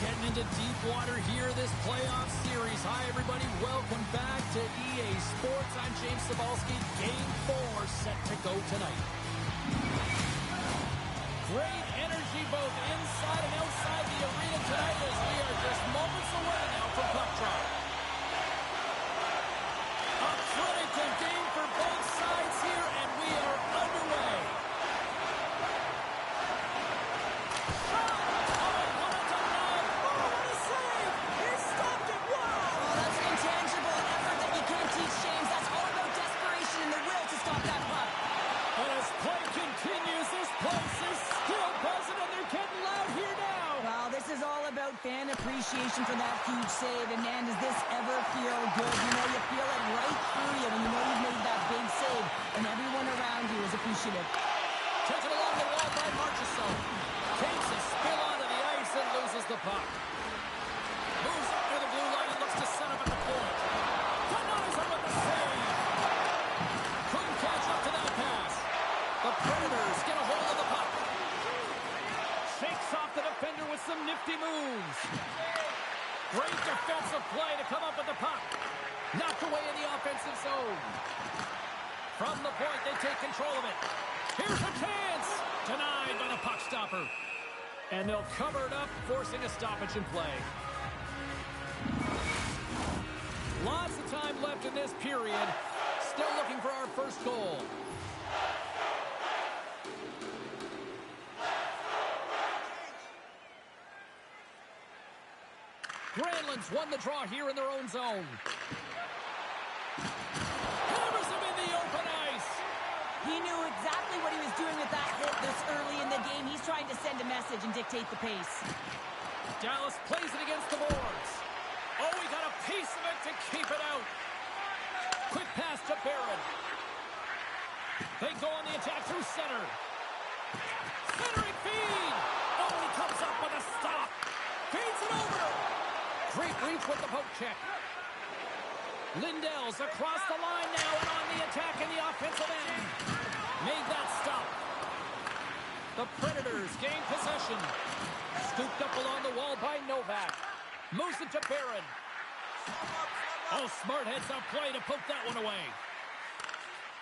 Getting into deep water here this playoff series. Hi, everybody. Welcome back to EA Sports. I'm James Cebulski. Game 4 set to go tonight. Great energy both inside and outside the arena tonight as we are just moments away now from puck drop. A critical game for both sides here, and we are underway. Fan appreciation for that huge save, and man, does this ever feel good. You know, you feel it right through you when you know you've made that big save, and everyone around you is appreciative. Taken along the wall by Marchessault. Takes a spill onto the ice and loses the puck. Moves up near the blue line and looks to set up at the point. Canais with the save. Couldn't catch up to that pass. The Predators get a hold of the puck. Shakes off the defender with some nifty moves. Great defensive play to come up with the puck. Knocked away in the offensive zone. From the point, they take control of it. Here's a chance. Denied by the puck stopper. And they'll cover it up, forcing a stoppage in play. Lots of time left in this period. Still looking for our first goal. Granlund's won the draw here in their own zone. Hammers him in the open ice. He knew exactly what he was doing with that hit this early in the game. He's trying to send a message and dictate the pace. Dallas plays it against the boards. Oh, he got a piece of it to keep it out. Quick pass to Barron. They go on the attack through center. Centering feed. Oh, he comes up with a stop. Feeds it over. Great reach with the poke check. Lindell's across the line now and on the attack in the offensive end. Made that stop. The Predators gain possession. Scooped up along the wall by Novak. Moves it to Barron. Oh, smart heads-up play to poke that one away.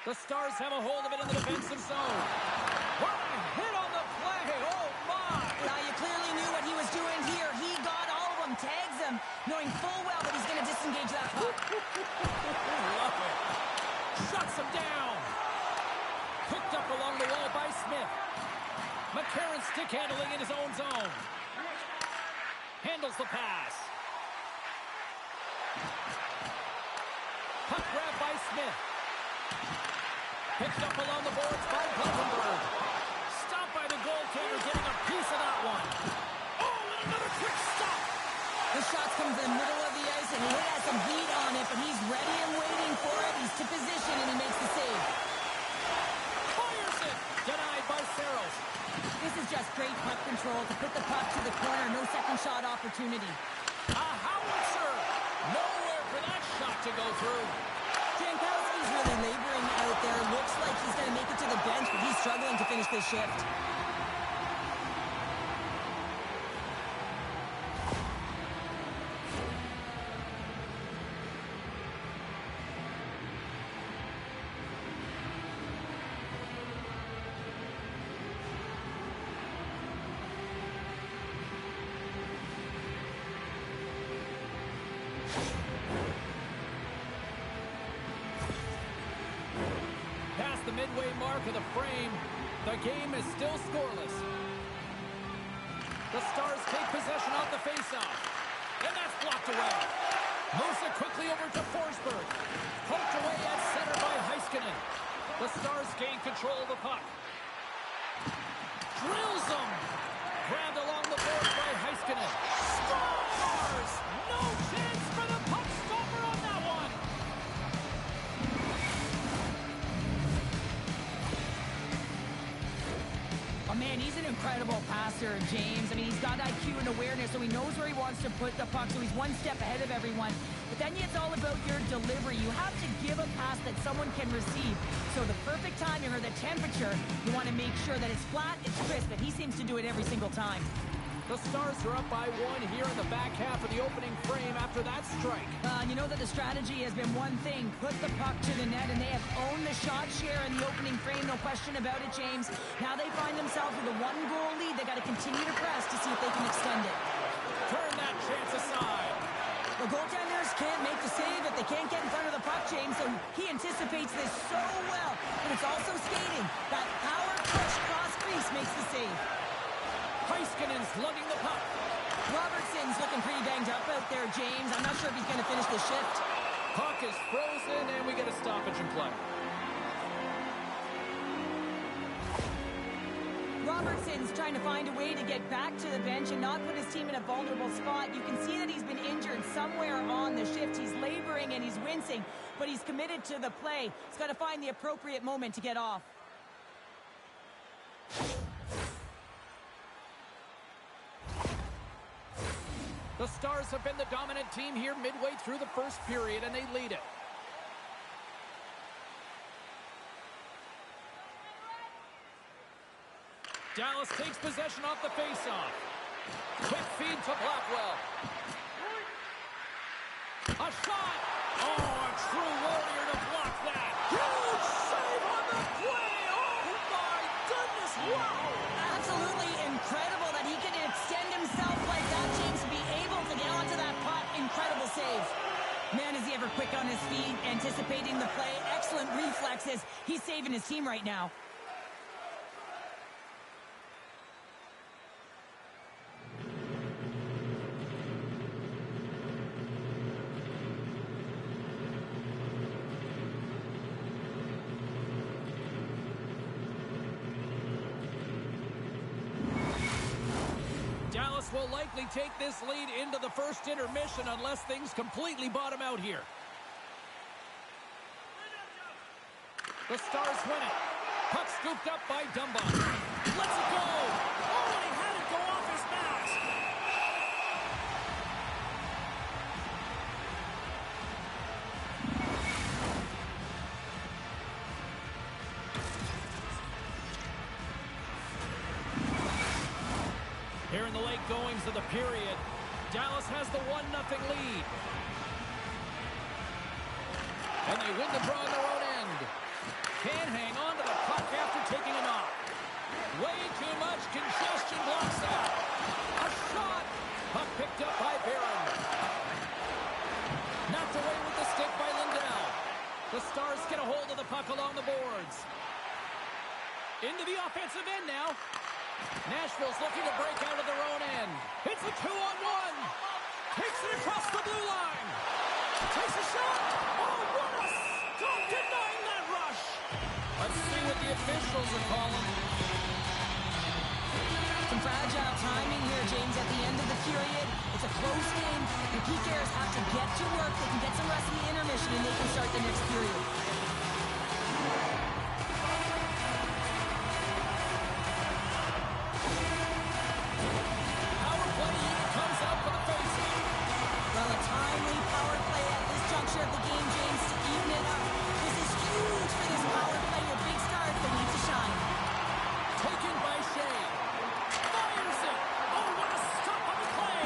The Stars have a hold of it in the defensive zone. What a hit on the play. Oh, my. Now, you clearly knew what he was doing here. He got all of them, tags them, knowing full well that he's going to disengage that puck. Love it. Shuts him down. Picked up along the wall by Smith. McCarron stick handling in his own zone. Handles the pass. Puck grab by Smith. Picked up along the boards by Blankenberg. Stopped by the goaltender, getting a piece of that one. Oh, and another quick stop. The shot comes in the middle of the ice, and he has some heat on it, but he's ready and waiting for it. He's to position, and he makes the save. Fires it. Denied by Saros. This is just great puck control to put the puck to the corner. No second shot opportunity. A howitzer. Nowhere for that shot to go through. Jankowski's really laboring out there. Looks like he's going to make it to the bench, but he's struggling to finish this shift. The midway mark of the frame. The game is still scoreless. The Stars take possession off the faceoff. And that's blocked away. Moves it quickly over to Forsberg. Poked away at center by Heiskanen. The Stars gain control of the puck. Drills them. Grabbed along the board by Heiskanen. Stars! No chance for the puck stopper on that one. Oh, man, he's an incredible passer, James. I mean, he's got IQ and awareness, so he knows where he wants to put the puck, so he's one step ahead of everyone. But then it's all about your delivery. You have to give a pass that someone can receive. So the perfect timing or the temperature, you want to make sure that it's flat, it's crisp, and he seems to do it every single time. The Stars are up by 1 here in the back half of the opening frame after that strike. You know that the strategy has been one thing, put the puck to the net, and they have owned the shot share in the opening frame, no question about it, James. Now they find themselves with a 1-goal lead. They got to continue to press to see if they can extend it. Turn that chance aside. The goaltenders can't make the save if they can't get in front of the puck, James, so he anticipates this so well. But it's also skating. That power push cross crease makes the save. Heiskanen's lugging the puck. Robertson's looking pretty banged up out there, James. I'm not sure if he's going to finish the shift. Puck is frozen, and we get a stoppage in play. Robertson's trying to find a way to get back to the bench and not put his team in a vulnerable spot. You can see that he's been injured somewhere on the shift. He's laboring and he's wincing, but he's committed to the play. He's got to find the appropriate moment to get off. The Stars have been the dominant team here midway through the first period, and they lead it. Dallas takes possession off the faceoff. Quick feed to Blackwell. A shot! Oh, a true warrior to block that. Huge save on the play! Oh, my goodness! Wow! Absolutely incredible that he can extend himself like that, James, to be able to get onto that puck. Incredible save. Man, is he ever quick on his feet, anticipating the play. Excellent reflexes. He's saving his team right now. Dallas will likely take this lead into the first intermission unless things completely bottom out here. The Stars win it. Puck scooped up by Dumba. Let's it go! Oh, and he had it go off his mask! Here in the late goings of the period, Dallas has the 1-0 lead. And they win the draw on their own end. Can't hang on to the puck after taking a knock. Way too much congestion blocks that. A shot. Puck picked up by Barron. Knocked away with the stick by Lindell. The Stars get a hold of the puck along the boards. Into the offensive end now. Nashville's looking to break out of their own end. It's a 2-on-1. Takes it across the blue line. Takes a shot. Oh, what a stop denying that rush. Let's see what the officials are calling. Some fragile timing here, James, at the end of the period. It's a close game. The PKers have to get to work. They can get some rest in the intermission, and they can start the next period. Well, a timely power play at this juncture of the game, James, to even it up. This is huge for this power play. Your big stars, they need to shine. Taken by Shea. Fires it. Oh, what a stop on the play.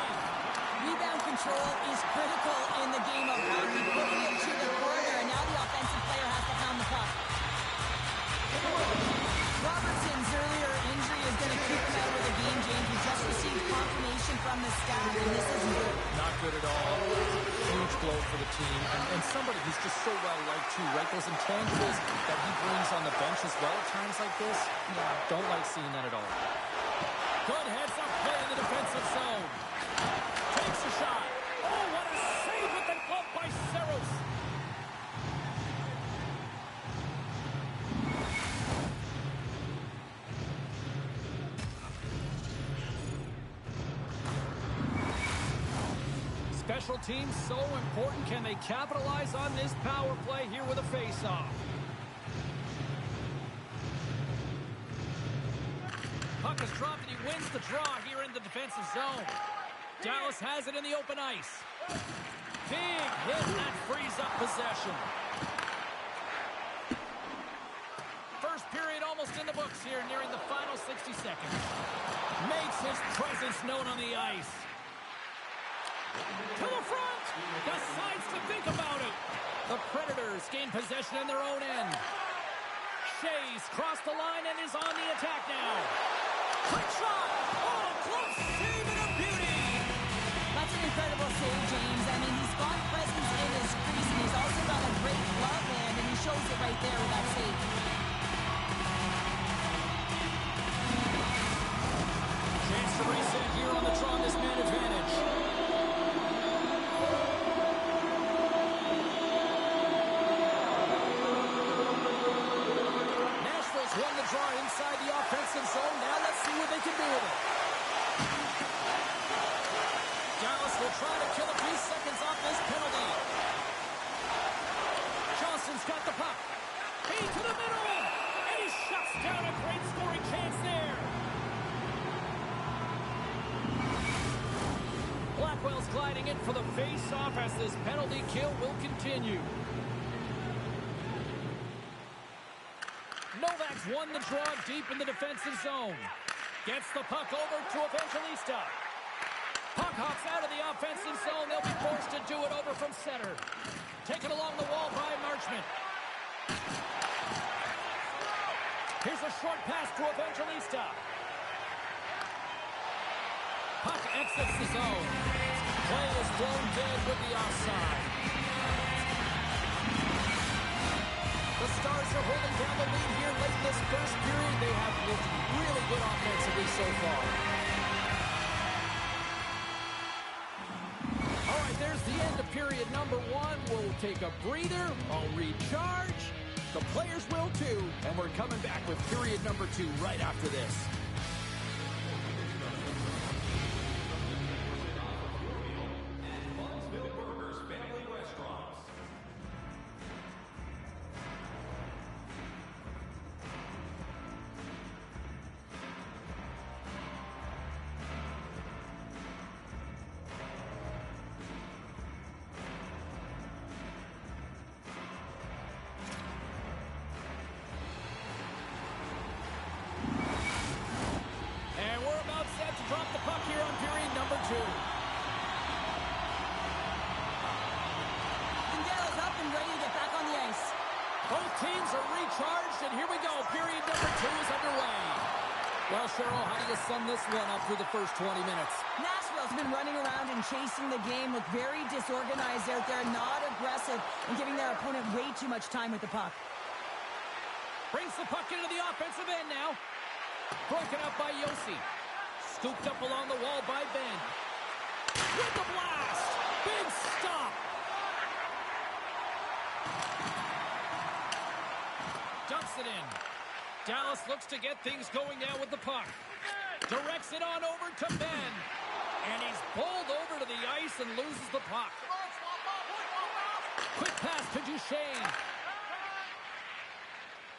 Rebound control is critical in the game of hockey. Putting it to the corner, and now the offensive player has to pound the puck. Robertson's earlier injury is going to keep him out of the game, James. We just received confirmation from the staff, and this isn't good. Not good at all. Huge blow for the team. And somebody who's just so well-liked, too, right? Those intangibles that he brings on the bench as well at times like this. Yeah. Don't like seeing that at all. Good heads-up play in the defensive zone. Takes a shot. Oh, what a save with the glove by Saros. Special teams so important. Can they capitalize on this power play here with a face-off? Puck is dropped and he wins the draw here in the defensive zone. Dallas has it in the open ice. Big hit, and that frees up possession. First period almost in the books. here nearing the final 60 seconds. Makes his presence known on the ice. To the front. Decides to think about it. The Predators gain possession in their own end. Shea's crossed the line and is on the attack now. Quick shot. Oh, close save and a beauty. That's an incredible save, James. I mean, he's got presence in his crease, and he's also got a great glove hand, and he shows it right there with that save. Chance to reset here on the draw, this man advantage. Nashville's won the draw inside the offensive zone. Now let's see what they can do with it. Dallas will try to kill a few seconds off this penalty. Johnson's got the puck. He to the middle. And he shuts down a great scoring chance there. Blackwell's gliding in for the face-off as this penalty kill will continue. Novak's won the draw deep in the defensive zone. Gets the puck over to Evangelista. Puck hops out of the offensive zone. They'll be forced to do it over from center. Taken along the wall by Marchment. Here's a short pass to Evangelista. Puck exits the zone. Play is blown dead with the offside. The Stars are holding down the lead here late in this first period. They have looked really good offensively so far. All right, there's the end of period number one. We'll take a breather. I'll recharge. The players will too. And we're coming back with period number two right after this. Drop the puck here on period number two. Dallas up and ready to get back on the ice. Both teams are recharged, and here we go. Period number two is underway. Well, Cheryl, how do you sum this one up through the first 20 minutes? Nashville's been running around and chasing the game, look very disorganized out there, not aggressive, and giving their opponent way too much time with the puck. Brings the puck into the offensive end now. Broken up by Yossi. Scooped up along the wall by Ben. With the blast! Big stop! Dumps it in. Dallas looks to get things going now with the puck. Directs it on over to Ben. And he's bowled over to the ice and loses the puck. Quick pass to Duchesne.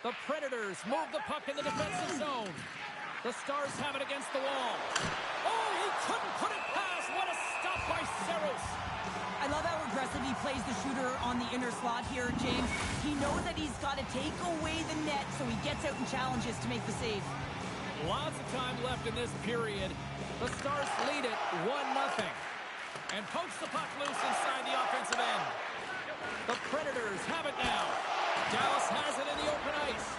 The Predators move the puck in the defensive zone. The Stars have it against the wall. Oh, he couldn't put it past. What a stop by Saros. I love how aggressive he plays the shooter on the inner slot here, James. He knows that he's got to take away the net, so he gets out and challenges to make the save. Lots of time left in this period. The Stars lead it 1-0. And pokes the puck loose inside the offensive end. The Predators have it now. Dallas has it in the open ice.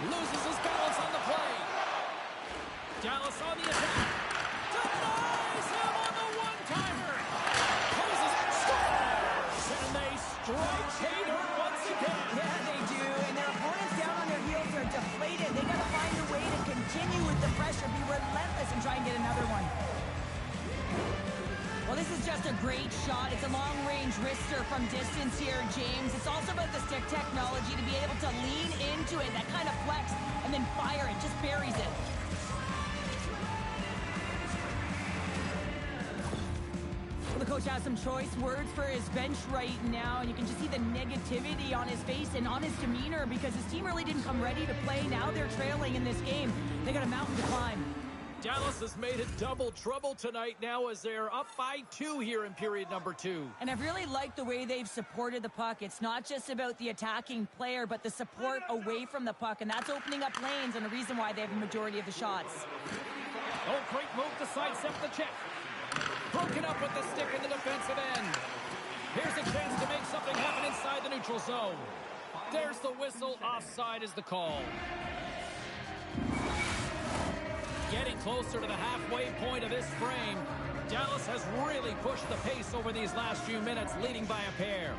Loses his balance on the play. Dallas on the attack. Denies him on the one-timer. Poses, scores! And they strike Tater once again. Yeah, they do. And their opponents down on their heels are deflated. They got to find a way to continue with the pressure, be relentless, and try and get another one. Well, this is just a great shot. It's a long-range wrister from distance here, James. It's also about the stick technology to be able to lean into it, that kind of flex, and then fire it. Just buries it. Well, the coach has some choice words for his bench right now, and you can just see the negativity on his face and on his demeanor because his team really didn't come ready to play. Now they're trailing in this game. They got a mountain to climb. Dallas has made it double trouble tonight now as they're up by 2 here in period number 2. And I've really liked the way they've supported the puck. It's not just about the attacking player, but the support away from the puck, and that's opening up lanes and the reason why they have a majority of the shots. Oh, great move to sidestep the check. Broken up with the stick in the defensive end. Here's a chance to make something happen inside the neutral zone. There's the whistle. Offside is the call. Getting closer to the halfway point of this frame. Dallas has really pushed the pace over these last few minutes, leading by a pair.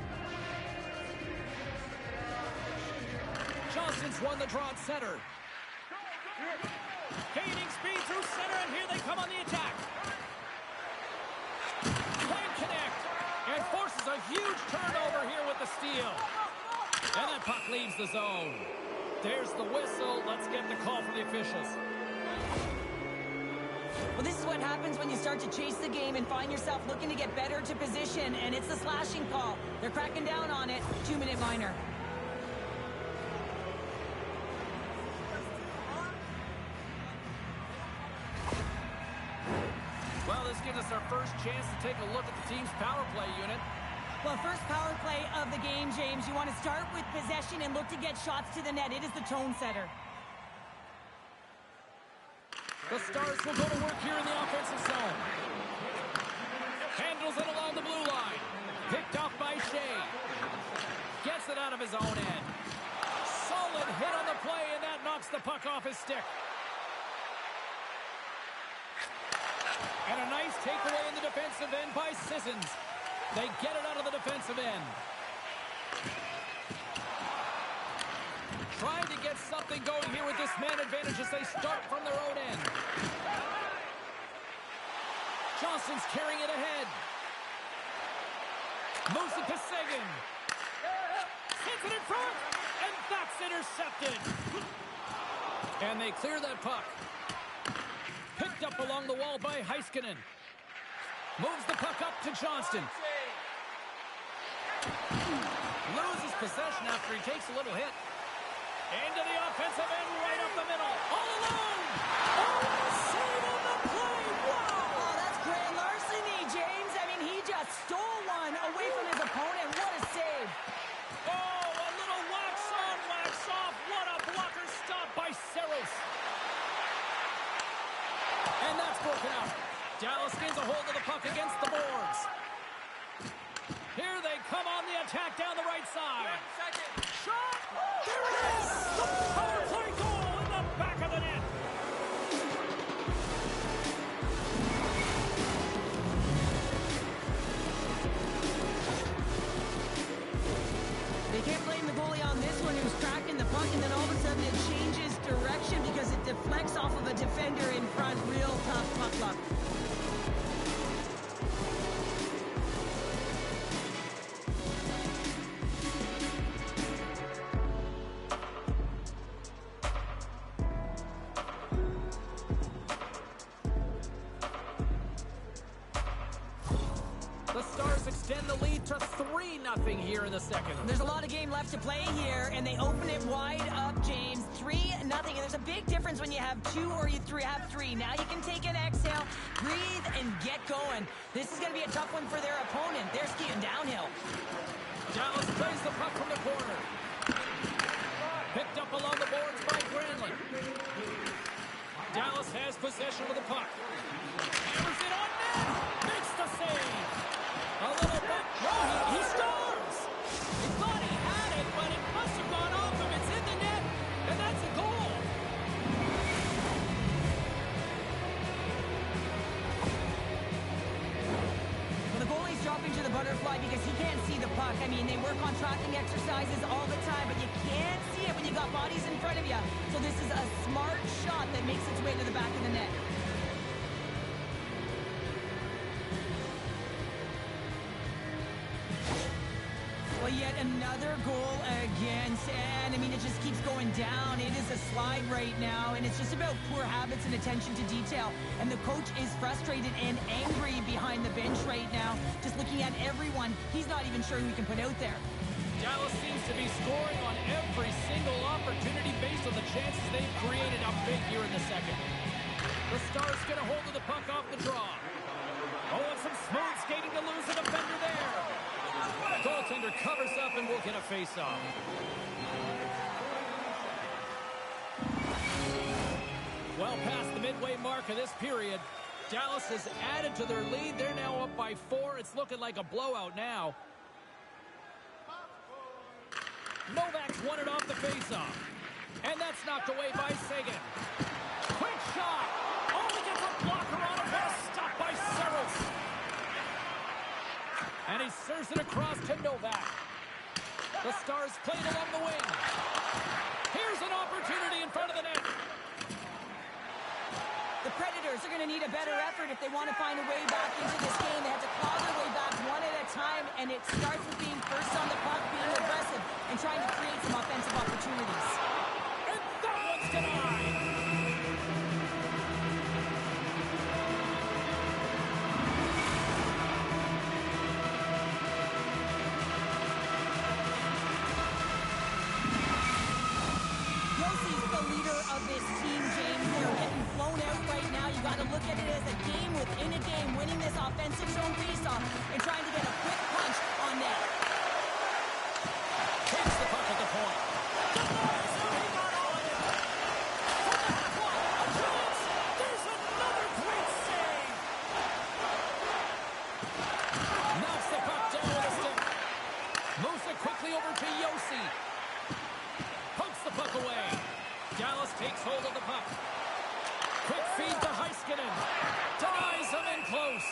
Johnston's won the draw at center. Gaining speed through center, and here they come on the attack. Can't connect, and forces a huge turnover here with the steal. And that puck leaves the zone. There's the whistle. Let's get the call from the officials. Well, this is what happens when you start to chase the game and find yourself looking to get better to position, and it's the slashing call. They're cracking down on it. 2-minute minor. Well, this gives us our first chance to take a look at the team's power play unit. Well, first power play of the game, James. You want to start with possession and look to get shots to the net. It is the tone setter. The Stars will go to work here in the offensive zone. Handles it along the blue line. Picked off by Shea. Gets it out of his own end. Solid hit on the play, and that knocks the puck off his stick. And a nice takeaway in the defensive end by Sissons. They get it out of the defensive end. Trying to get something going here with this man advantage as they start from their own end. Johnston's carrying it ahead. Moves it to Seguin. Hits it in front, and that's intercepted. And they clear that puck. Picked up along the wall by Heiskanen. Moves the puck up to Johnston. Loses possession after he takes a little hit. Into the offensive end, right up the middle. All alone! Oh, what a save on the play! Wow! Oh, that's great larceny, James. I mean, he just stole one away from his opponent. What a save. Oh, a little wax on, wax off. What a blocker stop by Saros. And that's broken out. Dallas gains a hold of the puck against the boards. Here they come on the attack down the right side. Shot! There it is! The power play goal in the back of the net. They can't blame the goalie on this one who's cracking the puck, and then all of a sudden it changes direction because it deflects off of a defender in front. Real tough puck luck. The Stars extend the lead to 3-0 here in the second. There's a lot of game left to play here, and they open it wide up, James. 3-0, and there's a big difference when you have 2 or you have 3. Now you can take an exhale, breathe, and get going. This is going to be a tough one for their opponent. They're skiing downhill. Dallas plays the puck from the corner. Picked up along the boards by Granlund. Dallas has possession of the puck. Hammers it on net. Makes the save. A little bit. Oh, he scores. He thought he had it, but it must have gone off him. It's in the net, and that's a goal. Well, the goalie's dropping to the butterfly because he can't see the puck. I mean, they work on tracking exercises all the time, but you can't see it when you got bodies in front of you. So this is a smart shot that makes its way to the back of the net. Well, yet another goal against, and I mean, it just keeps going down. It is a slide right now, and it's just about poor habits and attention to detail. And the coach is frustrated and angry behind the bench right now, just looking at everyone. He's not even sure who he can put out there. Dallas seems to be scoring on every single opportunity based on the chances they've created up big here in the second. The Stars get a hold of the puck off the draw. Oh, and some smooth skating to lose a defender there. Goaltender covers up and will get a face-off. Well past the midway mark of this period, Dallas has added to their lead. They're now up by 4. It's looking like a blowout now. Novak's won it off the faceoff. And that's knocked away by Sagan. Quick shot. Oh, he gets a blocker on it. What a stop by Searles. And he serves it across to Novak. The Stars played along the wing. Here's an opportunity in front of the net. The Predators are going to need a better effort if they want to find a way back into this game. They have to claw their way back one at a time, and it starts with being first on the puck, being aggressive, and trying to create some offensive opportunities. And that one's denied. Yossi's the leader of this team, James. They're getting flown out right now. You got to look at it as a game within a game, winning this offensive zone faceoff and trying to get a quick punch on net. Takes the puck at the point. Denies him. He got all of it. From the half wall, a chance. There's another great save. Knocks the puck down with a stick. Moves it quickly over to Josi. Pokes the puck away. Dallas takes hold of the puck. Quick feed to Heiskanen. Denies him in close.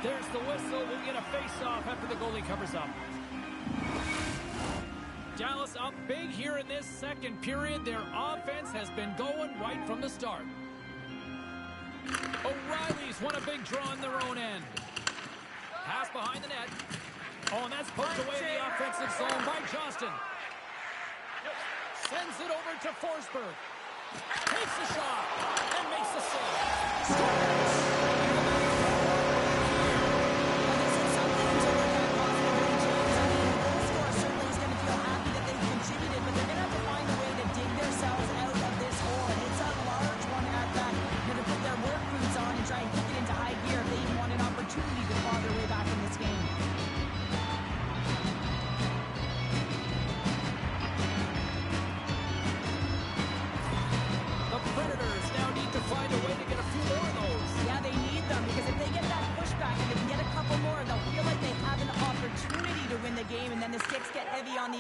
There's the whistle. We'll get a face-off after the goalie covers up. Dallas up big here in this second period. Their offense has been going right from the start. O'Reilly's won a big draw in their own end. Pass behind the net. Oh, and that's poked away in the offensive zone by Johnston. Sends it over to Forsberg. Takes a shot and makes the save.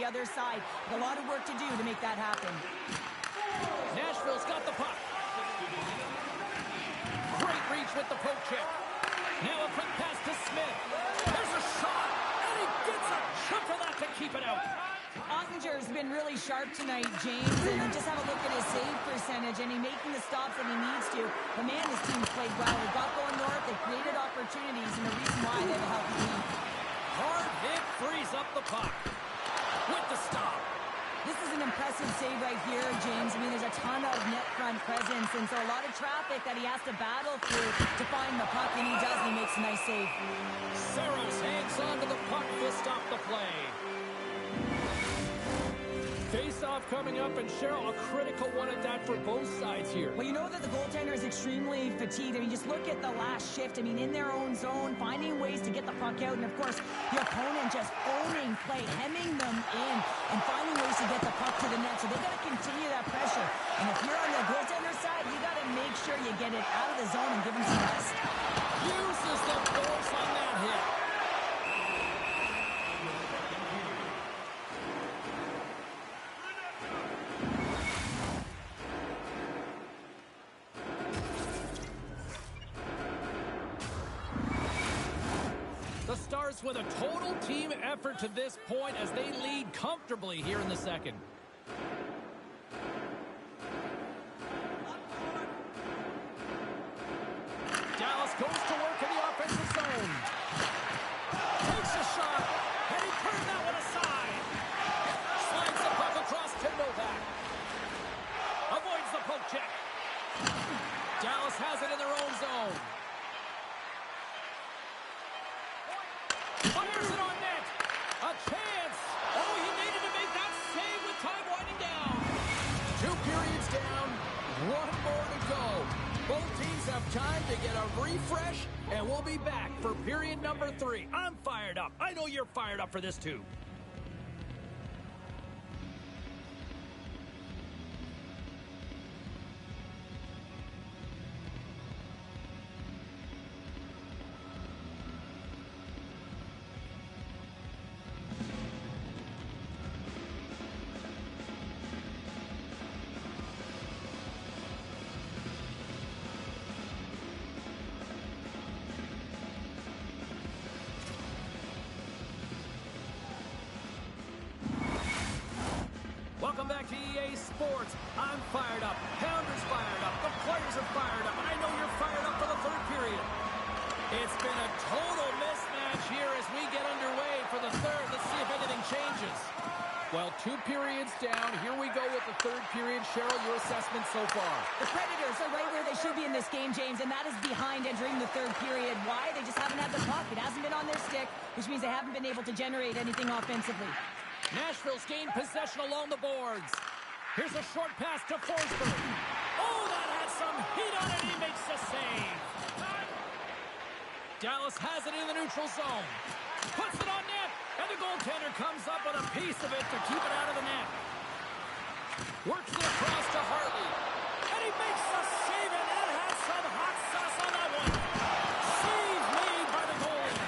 Other side. A lot of work to do to make that happen. Nashville's got the puck. Great reach with the poke check. Now a quick pass to Smith. There's a shot, and he gets a chunk of that to keep it out. Ottinger's been really sharp tonight, James, and you just have a look at his save percentage, and he's making the stops that he needs to. But man, his team's played well. They got going north, they created opportunities, and the reason why they have a healthy team. Hard hit frees up the puck. With the stop. This is an impressive save right here, James. I mean, there's a ton of net front presence, and so a lot of traffic that he has to battle through to find the puck, and he does, and he makes a nice save. Saros hangs on to the puck to stop the play. Face-off coming up, and Cheryl, a critical one at that for both sides here. Well, you know that the goaltender is extremely fatigued. I mean, just look at the last shift. I mean, in their own zone, finding ways to get the puck out, and of course, the opponent just owning play, hemming them in, and finding ways to get the puck to the net. So they got to continue that pressure. And if you're on the goaltender side, you got to make sure you get it out of the zone and give him some rest. Uses the force on that hit. Stars with a total team effort to this point as they lead comfortably here in the second. Dallas goes to work in the offensive zone. Takes a shot, and he turned that one aside. Slides the puck across to Novak. Avoids the poke check. Dallas has it in their own zone. Fires it on net. A chance. Oh, he needed to make that save with time winding down. 2 periods down. 1 more to go. Both teams have time to get a refresh, and we'll be back for period number 3. I'm fired up. I know you're fired up for this too. Welcome back to EA Sports. I'm fired up. Pounder's fired up. The players are fired up. And I know you're fired up for the third period. It's been a total mismatch here as we get underway for the third. Let's see if anything changes. Well, 2 periods down. Here we go with the third period. Cheryl, your assessment so far? The Predators are right where they should be in this game, James, and that is behind entering the third period. Why? They just haven't had the puck. It hasn't been on their stick, which means they haven't been able to generate anything offensively. Nashville's gained possession along the boards. Here's a short pass to Forsberg. Oh, that had some heat on it. He makes the save. Dallas has it in the neutral zone. Puts it on net. And the goaltender comes up with a piece of it to keep it out of the net. Works it across to Hartley. And he makes the save, and that had some hot sauce on that one. Save made by the goalie.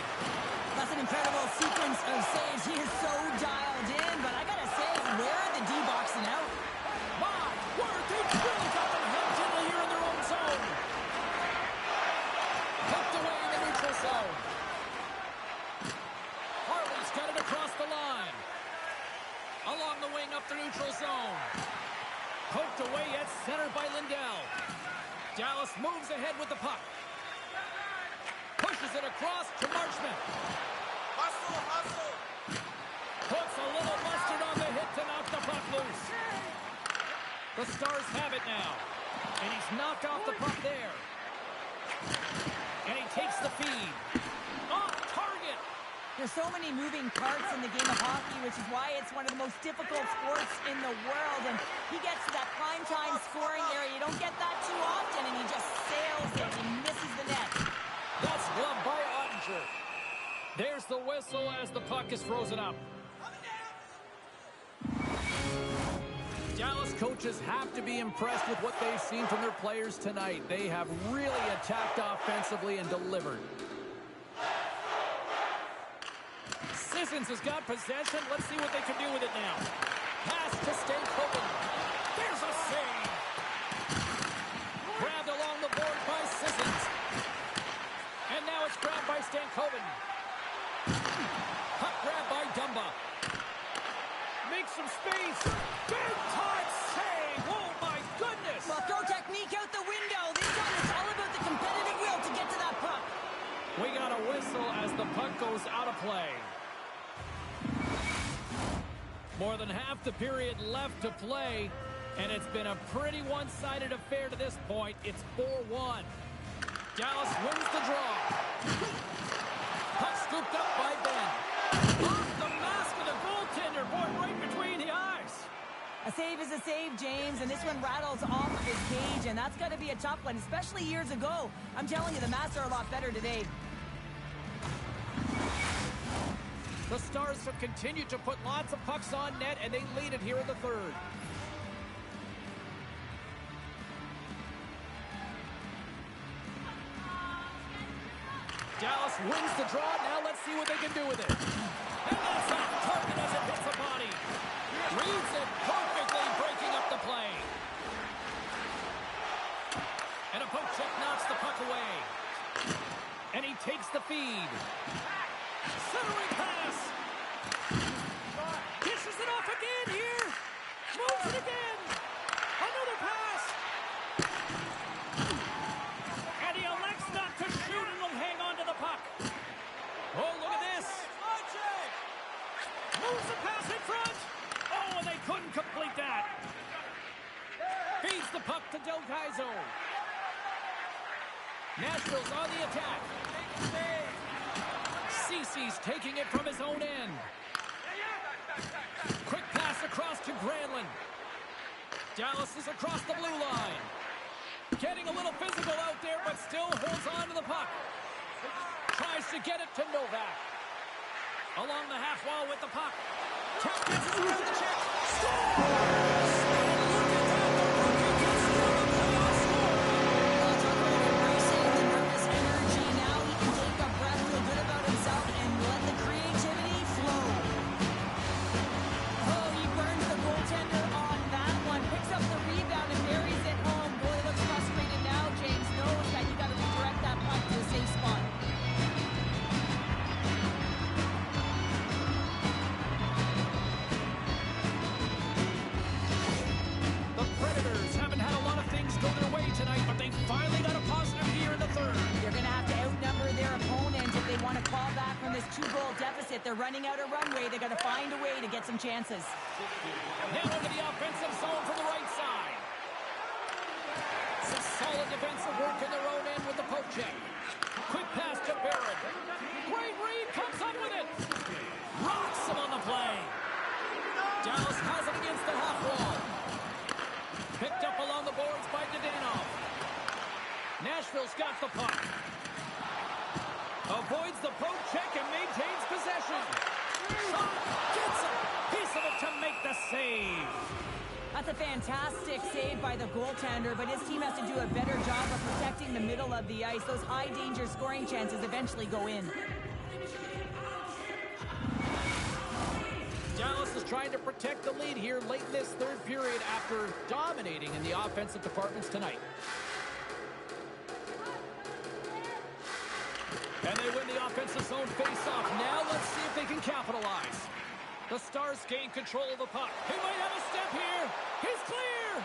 That's an incredible sequence of saves. He is so dialed in, but I gotta say, where are the D-boxing out? My word, they really got them hemmed in here in their own zone. Poked away in the neutral zone. Hartley's got it across the line. Along the wing up the neutral zone. Poked away at center by Lindell. Dallas moves ahead with the puck. Pushes it across to Marchment. Hustle, hustle. Puts a little mustard on the hit to knock the puck loose. The Stars have it now. And he's knocked off the puck there. And he takes the feed. Off target. There's so many moving parts in the game of hockey, which is why it's one of the most difficult sports in the world. And he gets to that prime-time scoring area. You don't get that too often, and he just sails it and misses the net. That's gloved by Ottinger. There's the whistle as the puck is frozen up. Dallas coaches have to be impressed with what they've seen from their players tonight. They have really attacked offensively and delivered. Sissons has got possession. Let's see what they can do with it now. Pass to Stankoven. There's a save. Grabbed along the board by Sissons. And now it's grabbed by Stankoven. Puck grab by Dumba. Makes some space. Big time save. Oh my goodness. Well, throw technique out the window. This one is all about the competitive will to get to that puck. We got a whistle as the puck goes out of play. More than half the period left to play, and it's been a pretty one-sided affair to this point. It's 4-1. Dallas wins the draw. Puck scooped up by Ben. Off the mask of the goaltender, boy, right between the eyes. A save is a save, James, and this one rattles off of his cage, and that's got to be a tough one, especially years ago. I'm telling you, the Mats are a lot better today. The Stars have continued to put lots of pucks on net, and they lead it here in the third. Dallas wins the draw. Now let's see what they can do with it. And that's off target as it hits a body. Reads it perfectly, breaking up the play. And a poke check knocks the puck away. And he takes the feed. Centering pass. Dishes it off again here. Moves it again. Another pass. And he elects not to shoot and will hang on to the puck. Oh, look at this. Moves the pass in front. Oh, and they couldn't complete that. Feeds the puck to Del Gaizo. Nashville's on the attack. Cece's taking it from his own end. Quick pass across to Granlund. Dallas is across the blue line. Getting a little physical out there, but still holds on to the puck. Tries to get it to Novak. Along the half wall with the puck. Tap gets it around the check. Scores! They're running out of runway. They're going to find a way to get some chances. Now into the offensive zone from the right side. Some solid defensive work in their own end with the poke check. Quick pass to Barrett. Great read, comes up with it. Rocks him on the play. Dallas has it against the half wall. Picked up along the boards by Dadonov. Nashville's got the puck. Avoids the poke check and maintains possession. Shot, gets a piece of it to make the save. That's a fantastic save by the goaltender, but his team has to do a better job of protecting the middle of the ice. Those high-danger scoring chances eventually go in. Dallas is trying to protect the lead here late in this third period after dominating in the offensive departments tonight. And they win the offensive zone face-off. Now let's see if they can capitalize. The Stars gain control of the puck. He might have a step here. He's clear.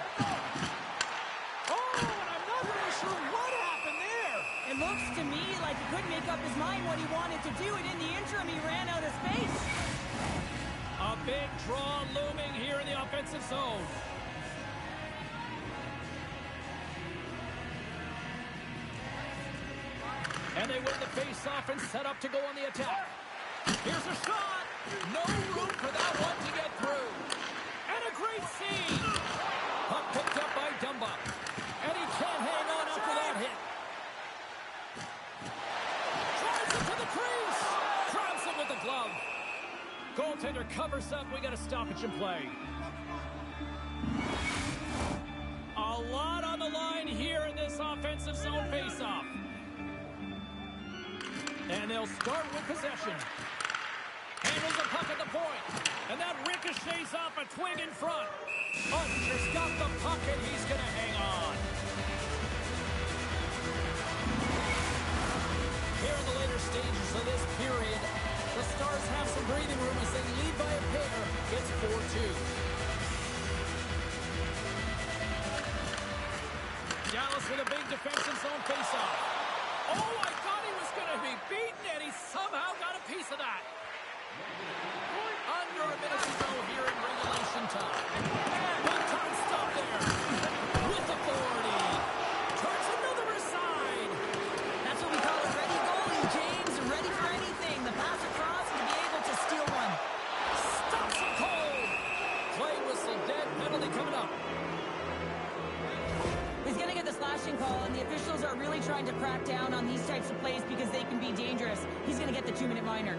Oh, and I'm not really sure what happened there. It looks to me like he couldn't make up his mind what he wanted to do, and in the interim, he ran out of space. A big draw looming here in the offensive zone. And they win the face-off and set up to go on the attack. Here's a shot. No room for that one to get through. And a great save. Puck picked up by Dumba. And he can't hang on after that hit. Drives it to the crease. Grabs it with the glove. Goaltender covers up. We got a stoppage in play. A lot on the line here in this offensive zone face-off. And they'll start with possession. Handles the puck at the point. And that ricochets off a twig in front. Usher's got the puck and he's going to hang on. Here in the later stages of this period, the Stars have some breathing room as they lead by a pair. It's 4-2. Dallas with a big defensive zone faceoff. Oh, I thought he was going to be beaten, and he somehow got a piece of that. Under a minute to go here in regulation time. One time stop there. With authority. Turns another aside. That's what we call a ready goalie, James. Ready for anything. The pass across and to be able to steal one. Stops him cold. Play whistle dead. Penalty coming up. He's going to get the slashing call, and the officials are really trying to crack down on these types of plays because they can be dangerous. He's going to get the 2-minute minor.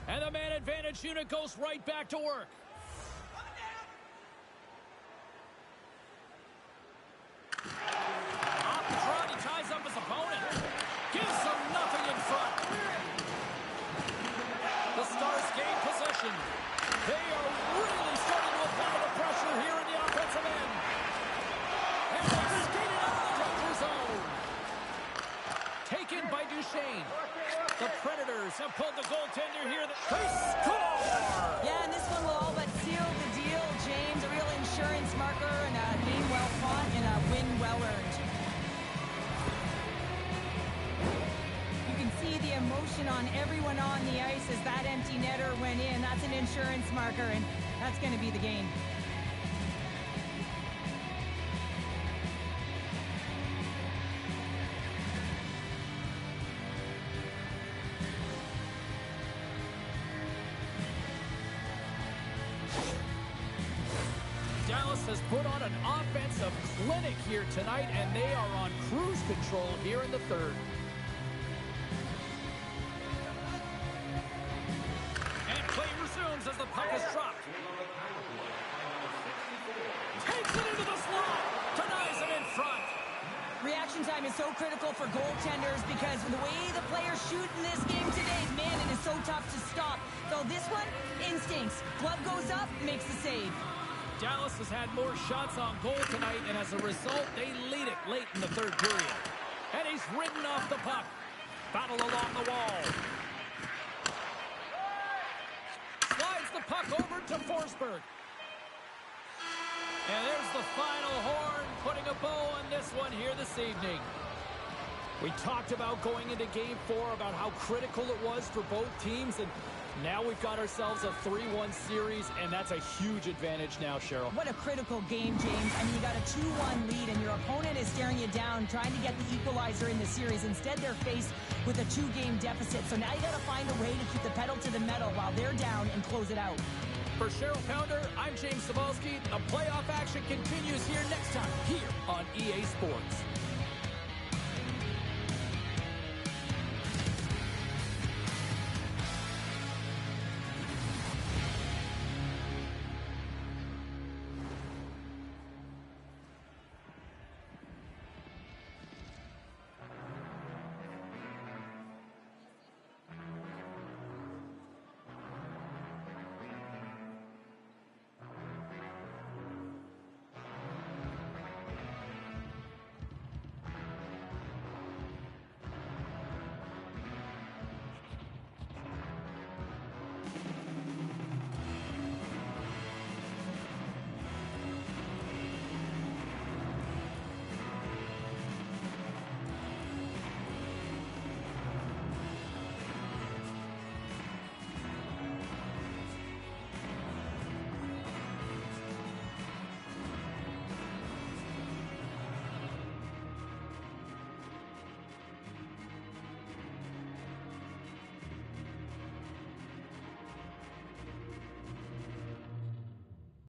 And the man advantage unit goes right back to work. Off the draw, he ties up his opponent. Gives him nothing in front. The Stars gain possession. They are really starting to apply the pressure here in the offensive end. And they're skated out of the danger zone. Taken by Duchesne. The Predators have pulled the goaltender here. They score! Yeah, and this one will all but seal the deal, James. A real insurance marker and a game well fought and a win well earned. You can see the emotion on everyone on the ice as that empty netter went in. That's an insurance marker, and that's going to be the game. put on an offensive clinic here tonight, and they are on cruise control here in the third. And play resumes as the puck is dropped. Takes it into the slot. Denies it in front. Reaction time is so critical for goaltenders because the way the players shoot in this game today, man, it is so tough to stop. So this one, instincts. Glove goes up, makes the save. Dallas has had more shots on goal tonight, and as a result, they lead it late in the third period. And he's ridden off the puck. Battle along the wall. Slides the puck over to Forsberg. And there's the final horn, putting a bow on this one here this evening. We talked about going into Game 4 about how critical it was for both teams, and now we've got ourselves a 3-1 series, and that's a huge advantage now, Cheryl. What a critical game, James. I mean, you got a 2-1 lead, and your opponent is staring you down, trying to get the equalizer in the series. Instead, they're faced with a 2-game deficit. So now you got to find a way to keep the pedal to the metal while they're down and close it out. For Cheryl Pounder, I'm James Cebulski. The playoff action continues here next time, here on EA Sports.